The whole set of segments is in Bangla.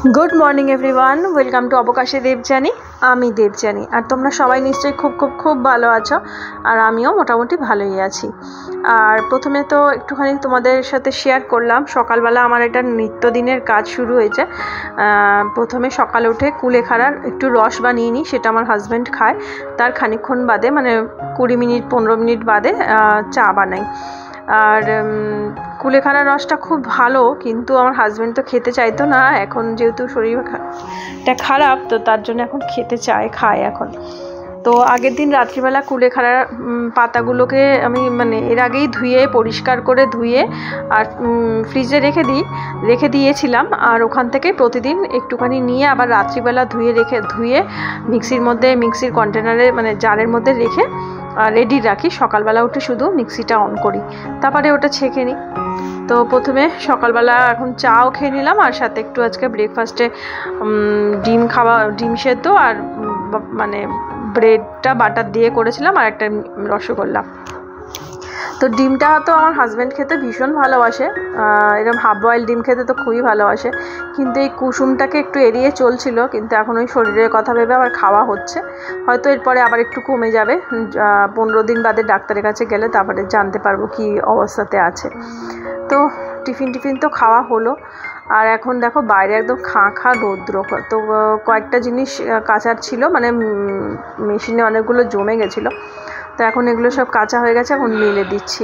Good morning everyone welcome to अवकाशे देवजानी आमी देवजानी और तुम्हारा सबाई निश्चय खूब खूब खूब भालो आछो और आमिओ मोटामुटी भालोई आछि। और प्रथमे तो एकटुखानी तुम्हादेर साथे शेयर करलाम सकालबेला आमार एटा नित्यदिनेर काज शुरू हयेछे। प्रथमे सकाले उठे कुलेखाड़ार एकटु रस बानिये निई, सेटा आमार हाजबैंड खाय, तार खानिकक्षण बादे माने 20 मिनिट 15 मिनिट बादे चा बानाई। और कुलेखाड़ार रसटा खूब भालो, किन्तु आमार हाजबैंड तो खेते चाइतो ना, एखन जेहेतु शरीरटा खाराप तो तार जोन्नो एखन खेते चाय खाय एखन। तो आगेर दिन रात्रिबेला कुलेखाड़ार पातागुलोके आमी माने एर आगेई धुए परिष्कार करे धुए और फ्रिजे रेखे दिएछिलाम। और ओखान थेके प्रतिदिन एकटुखानी निये आबार रात्रिबेला धुए मिक्सिर मध्य मिक्सिर कन्टेनारे माने जारेर मध्य रेखे रेडी रखी, सकालबेला उठे शुधु मिक्सिटा अन करी, तारपरे ओटा छेके निई। तो प्रथमे सकालबेला एखन चाओ खेये निलाम और साथे एकटु आजके ब्रेकफास्टे डिम सेদ্ধ और माने ब्रेडटा बाटार दिए करेছিলাম और একটা रसगोल्ला। तो डिमटा तो आमार हाजबैंड खेते भीषण भालोबाशे, एरकम हाफ बয়েল डिम खेते तो खूबই भालोबाशे, किन्तु এই কুসুমটাকে একটু এড়িয়ে চলছিল, কিন্তু এখন ওই শরীরের কথা ভেবে আবার খাওয়া হচ্ছে। হয়তো এরপরে আবার একটু কমে যাবে, 15 দিন বাদে ডাক্তারের কাছে গেলে তারপরে জানতে পারবো কি অবস্থাতে আছে। তো টিফিন তো খাওয়া হলো আর এখন দেখো বাইরে একদম খা রৌদ্র। তো কয়েকটা জিনিস কাচার ছিল, মানে মেশিনে অনেকগুলো জমে গেছিলো, তো এখন এগুলো সব কাঁচা হয়ে গেছে, এখন মেলে দিচ্ছি।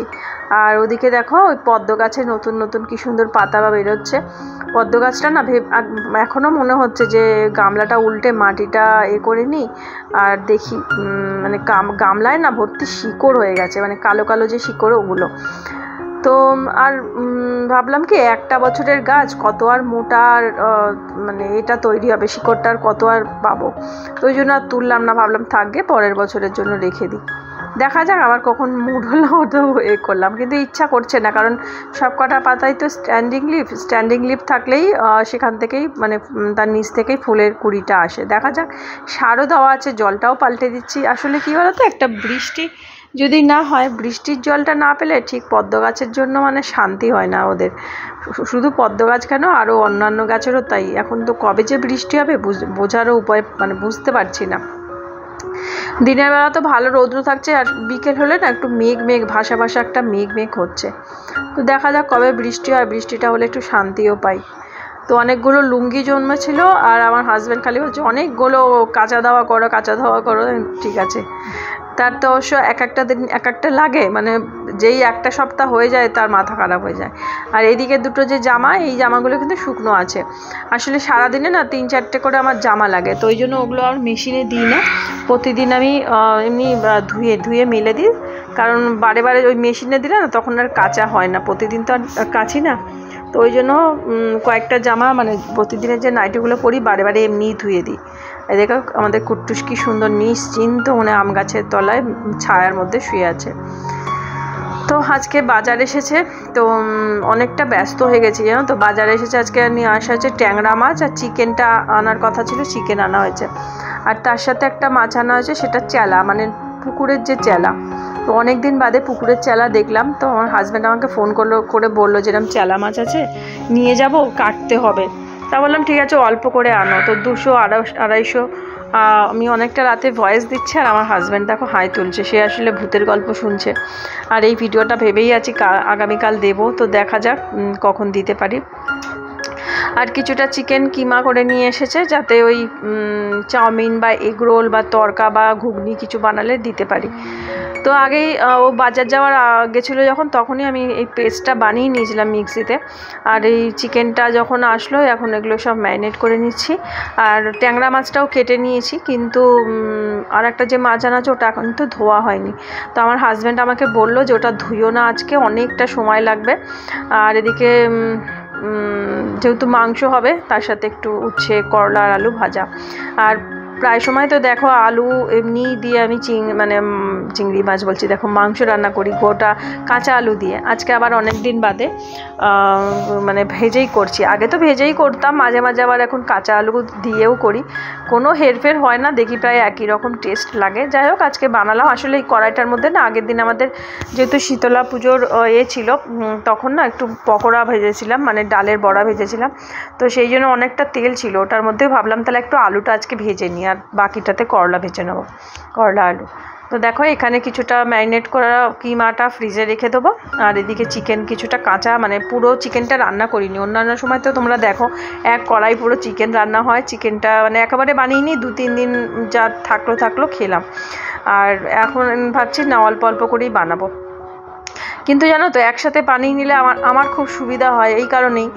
আর ওদিকে দেখো ওই পদ্ম গাছে নতুন নতুন কি সুন্দর পাতা বেরোচ্ছে। পদ্ম গাছটা না এখনও মনে হচ্ছে যে গামলাটা উল্টে মাটিটা করে নিই আর দেখি, মানে গামলায় না ভর্তি শিকড় হয়ে গেছে, মানে কালো কালো যে শিকড় ওগুলো। তো আর ভাবলাম কি একটা বছরের গাছ কত আর মোটা আর মানে এটা তৈরি হবে, শিকড়টার কত আর পাবো, তো ওই জন্য আর তুললাম না, ভাবলাম থাকবে পরের বছরের জন্য রেখে দিই, দেখা যাক আবার কখন মুড হলো তো করলাম। কিন্তু ইচ্ছা করছে না, কারণ সব কটা পাতাই তো স্ট্যান্ডিং লিফ থাকলেই সেখান থেকেই মানে তার নিচ থেকেই ফুলের কুড়িটা আসে। দেখা যাক, সারও দেওয়া আছে, জলটাও পাল্টে দিচ্ছি। আসলে কী বলো তো, একটা বৃষ্টি যদি না হয়, বৃষ্টির জলটা না পেলে ঠিক পদ্ম গাছের জন্য মানে শান্তি হয় না ওদের। শুধু পদ্ম গাছ কেন, আরও অন্যান্য গাছেরও তাই। এখন তো কবে যে বৃষ্টি হবে বোঝারও উপায় মানে বুঝতে পারছি না। দিনের বেলা তো ভালো রৌদ্র থাকছে, আর বিকেল হলে না একটু মেঘ ভাসা একটা মেঘ হচ্ছে। তো দেখা যাক কবে বৃষ্টি হয়, বৃষ্টিটা হলে একটু শান্তিও পাই। তো অনেকগুলো লুঙ্গি জন্মেছিল আর আমার হাজব্যান্ড খালি বলছে অনেকগুলো কাঁচা দাওয়া করো। ঠিক আছে, তার তো অবশ্য একটা দিন একটা লাগে, মানে যেই একটা সপ্তাহ হয়ে যায় তার মাথা খারাপ হয়ে যায়। আর এইদিকে দুটো যে জামা, এই জামাগুলো কিন্তু শুকনো আছে। আসলে সারাদিনে না 3-4টে করে আমার জামা লাগে, তো ওই জন্য ওগুলো আর মেশিনে দিই না, প্রতিদিন আমি এমনি ধুয়ে মেলে দিই। কারণ বারে ওই মেশিনে দিলে না তখন আর কাচা হয় না, প্রতিদিন তো আর কাচি না। তো ওই জন্য কয়েকটা জামা মানে প্রতিদিনের যে নাইটিগুলো পরি বারে এমনিই ধুয়ে দিই। এই দেখো আমাদের কুট্টুস কি সুন্দর নিশ্চিন্ত মানে আম গাছের তলায় ছায়ার মধ্যে শুয়ে আছে। তো আজকে বাজার এসেছে, তো অনেকটা ব্যস্ত হয়ে গেছি জানো তো। বাজারে এসেছে আজকে নিয়ে আসা হয়েছে ট্যাংরা মাছ, আর চিকেনটা আনার কথা ছিল, চিকেন আনা হয়েছে। আর তার সাথে একটা মাছ আনা হয়েছে, সেটা চেলা, মানে পুকুরের যে চেলা। তো অনেক দিন বাদে পুকুরের চেলা দেখলাম, তো আমার হাজব্যান্ড আমাকে ফোন করে বললো যেরকম চেলা মাছ আছে নিয়ে যাব, কাটতে হবে। তা বললাম ঠিক আছে অল্প করে আনো। তো 200-250 আমি অনেকটা রাতে ভয়েস দিচ্ছি, আর আমার হাজব্যান্ড দেখো হাই তুলছে, সে আসলে ভূতের গল্প শুনছে। আর এই ভিডিওটা ভেবেই আছি আগামীকাল দেবো, তো দেখা যাক কখন দিতে পারি। আর কিছুটা চিকেন কিমা করে নিয়ে এসেছে, যাতে ওই চাউমিন বা এগ রোল বা তড়কা বা ঘুগনি কিছু বানালে দিতে পারি। তো আগেই ও বাজার যাওয়ার গেছিলো যখন, তখনই আমি এই পেস্টটা বানিয়ে নিয়েছিলাম মিক্সিতে। আর এই চিকেনটা যখন আসলো, এখন এগুলো সব ম্যারিনেট করে নিচ্ছি। আর ট্যাংরা মাছটাও কেটে নিয়েছি, কিন্তু আর একটা যে মাছ আনা আছে ওটা এখন তো ধোয়া হয়নি। তো আমার হাজব্যান্ড আমাকে বললো যে ওটা ধুইও না আজকে, অনেকটা সময় লাগবে। আর এদিকে যেহেতু মাংস হবে, তার সাথে একটু উচ্ছে, করলা আর আলু ভাজা। আর প্রায় সময় তো দেখো আলু এমনি দিয়ে আমি চিংড়ি মাছ বলছি, দেখো মাংস রান্না করি গোটা কাঁচা আলু দিয়ে। আজকে আবার অনেক দিন বাদে মানে ভেজেই করছি। আগে তো ভেজেই করতাম, মাঝে মাঝে আবার এখন কাঁচা আলু দিয়েও করি। কোনো হেরফের হয় না, দেখি প্রায় একই রকম টেস্ট লাগে। যাই হোক আজকে বানালাম। আসলে এই কড়াইটার মধ্যে না আগের দিন আমাদের যেহেতু শীতলা পুজোর ছিল, তখন না একটু পকোড়া ভেজেছিলাম, মানে ডালের বড়া ভেজেছিলাম। তো সেই জন্য অনেকটা তেল ছিল ওটার মধ্যে। ভাবলাম তাহলে একটু আলুটা আজকে ভেজে নিই, আর বাকিটাতে করলা ভেজে নেবো, করলা আলু। তো দেখো এখানে কিছুটা ম্যারিনেট করা কিমাটা ফ্রিজে রেখে দেবো। আর এদিকে চিকেন কিছুটা কাঁচা, মানে পুরো চিকেনটা রান্না করিনি। অন্যান্য সময় তো তোমরা দেখো এক কড়াই পুরো চিকেন রান্না হয়, চিকেনটা মানে একেবারে বানিয়ে নিই, 2-3 দিন যা থাকলো খেলাম। আর এখন ভাবছি না অল্প অল্প করেই বানাবো। কিন্তু জানো তো একসাথে বানিয়ে নিলে আমার খুব সুবিধা হয় এই কারণেই,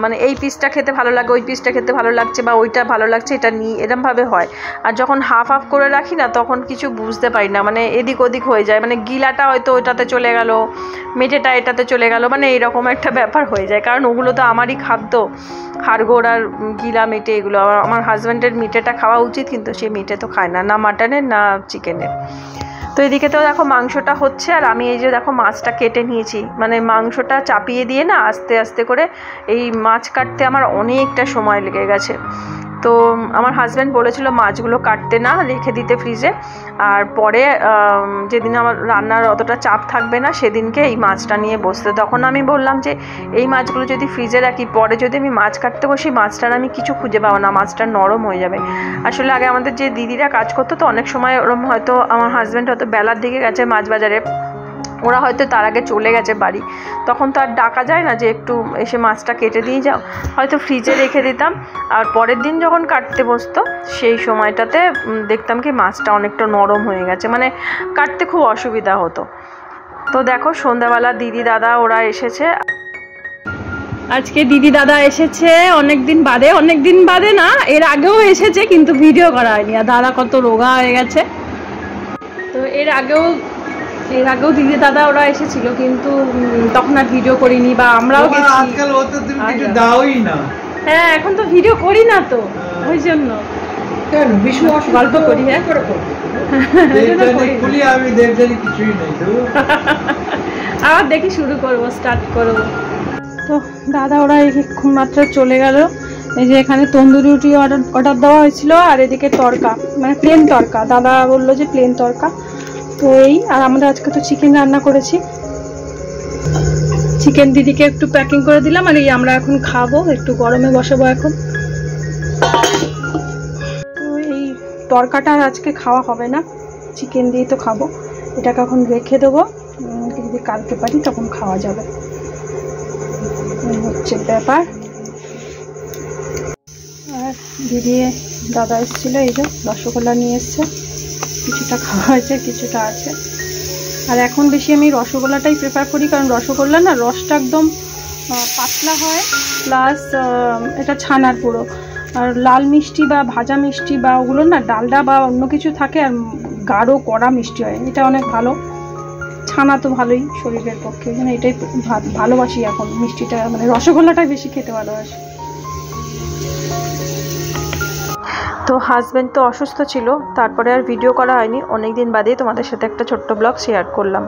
মানে এই পিসটা খেতে ভালো লাগে, ওই পিসটা খেতে ভালো লাগছে, বা ওইটা ভালো লাগছে এটা নিই, এরমভাবে হয়। আর যখন হাফ হাফ করে রাখি না তখন কিছু বুঝতে পারি না, মানে এদিক ওদিক হয়ে যায়, মানে গিলাটা হয়তো ওইটাতে চলে গেল, মেটেটা এটাতে চলে গেল, মানে এইরকম একটা ব্যাপার হয়ে যায়। কারণ ওগুলো তো আমারই খাদ্য, হাড়গোড় আর গিলা মেটে এগুলো। আমার হাজব্যান্ডের মিটেটা খাওয়া উচিত, কিন্তু সে মিটে তো খায় না, না মাটনের না চিকেনের। তো এদিকে তো দেখো মাংসটা হচ্ছে, আর আমি এই যে দেখো মাছটা কেটে নিয়েছি। মানে মাংসটা চাপিয়ে দিয়ে না আস্তে আস্তে করে এই মাছ কাটতে আমার অনেকটা সময় লেগে গেছে। তো আমার হাজব্যান্ড বলেছিল মাছগুলো কাটতে না, রেখে দিতে ফ্রিজে, আর পরে যেদিন আমার রান্নার অতটা চাপ থাকবে না সেদিনকে এই মাছটা নিয়ে বসতে। তখন আমি বললাম যে এই মাছগুলো যদি ফ্রিজে রাখি, পরে যদি আমি মাছ কাটতে বসি মাছটার আমি কিছু খুঁজে পাবো না, মাছটা নরম হয়ে যাবে। আসলে আগে আমাদের যে দিদিরা কাজ করতো তো অনেক সময় ওরম, হয়তো আমার হাজব্যান্ড হয়তো বেলার দিকে গেছে মাছ বাজারে, ওরা হয়তো তার আগে চলে গেছে বাড়ি, তখন তো আর ডাকা যায় না যে একটু এসে মাছটা কেটে দিয়ে যাও, হয়তো ফ্রিজে রেখে দিতাম। আর পরের দিন যখন কাটতে বসতো সেই সময়টাতে দেখতাম কি মাছটা অনেকটা নরম হয়ে গেছে, মানে কাটতে খুব অসুবিধা হতো। তো দেখো সন্ধ্যাবেলা দিদি দাদা ওরা এসেছে। আজকে দিদি দাদা এসেছে অনেক দিন বাদে না, এর আগেও এসেছে কিন্তু ভিডিও করা হয়নি। আর দাদা কত রোগা হয়ে গেছে। তো এর আগেও দিদি দাদা ওরা এসেছিল, কিন্তু তখন আর ভিডিও করিনি, বা আমরাও হ্যাঁ এখন তো ভিডিও করি না, তো ওই জন্য গল্প করি। হ্যাঁ আবার দেখি শুরু করবো, স্টার্ট করবো। তো দাদা ওরা এখন মাত্র চলে গেল। এই যে এখানে তন্দুরি রুটি অর্ডার দেওয়া হয়েছিল, আর এদিকে তরকা, মানে প্লেন তরকা। দাদা বললো যে প্লেন তরকা। তো এই, আর আমরা আজকে তো চিকেন রান্না করেছি, চিকেন দিদিকে একটু প্যাকিং করে দিলাম। আর এই আমরা এখন খাবো, একটু গরমে বসাবো এখন। তো এই তরকাটা আজকে খাওয়া হবে না, চিকেন দিয়ে তো খাবো। এটাকে এখন রেখে দেবো, যদি কালকে পারি তখন খাওয়া যাবে, হচ্ছে ব্যাপার। আর দিদি দাদা এসেছিলো, এই যে রসগোল্লা নিয়ে এসছে, কিছুটা খাওয়া হয়েছে কিছুটা আছে। আর এখন বেশি আমি রসগোল্লাটাই প্রেফার করি, কারণ রসগোল্লা না রসটা একদম পাতলা হয়, প্লাস এটা ছানার পুরো। আর লাল মিষ্টি বা ভাজা মিষ্টি বা ওগুলো না ডালডা বা অন্য কিছু থাকে, আর গাঢ় কড়া মিষ্টি হয়, এটা অনেক ভালো। ছানা তো ভালোই শরীরের পক্ষে, মানে এটাই ভালোবাসি এখন মিষ্টিটা, মানে রসগোল্লাটাই বেশি খেতে ভালোবাসি। তো হাজব্যান্ড তো অসুস্থ ছিল, তারপরে আর ভিডিও করা হয়নি। অনেক দিন বাদেই তোমাদের সাথে একটা ছোট্ট ব্লগ শেয়ার করলাম।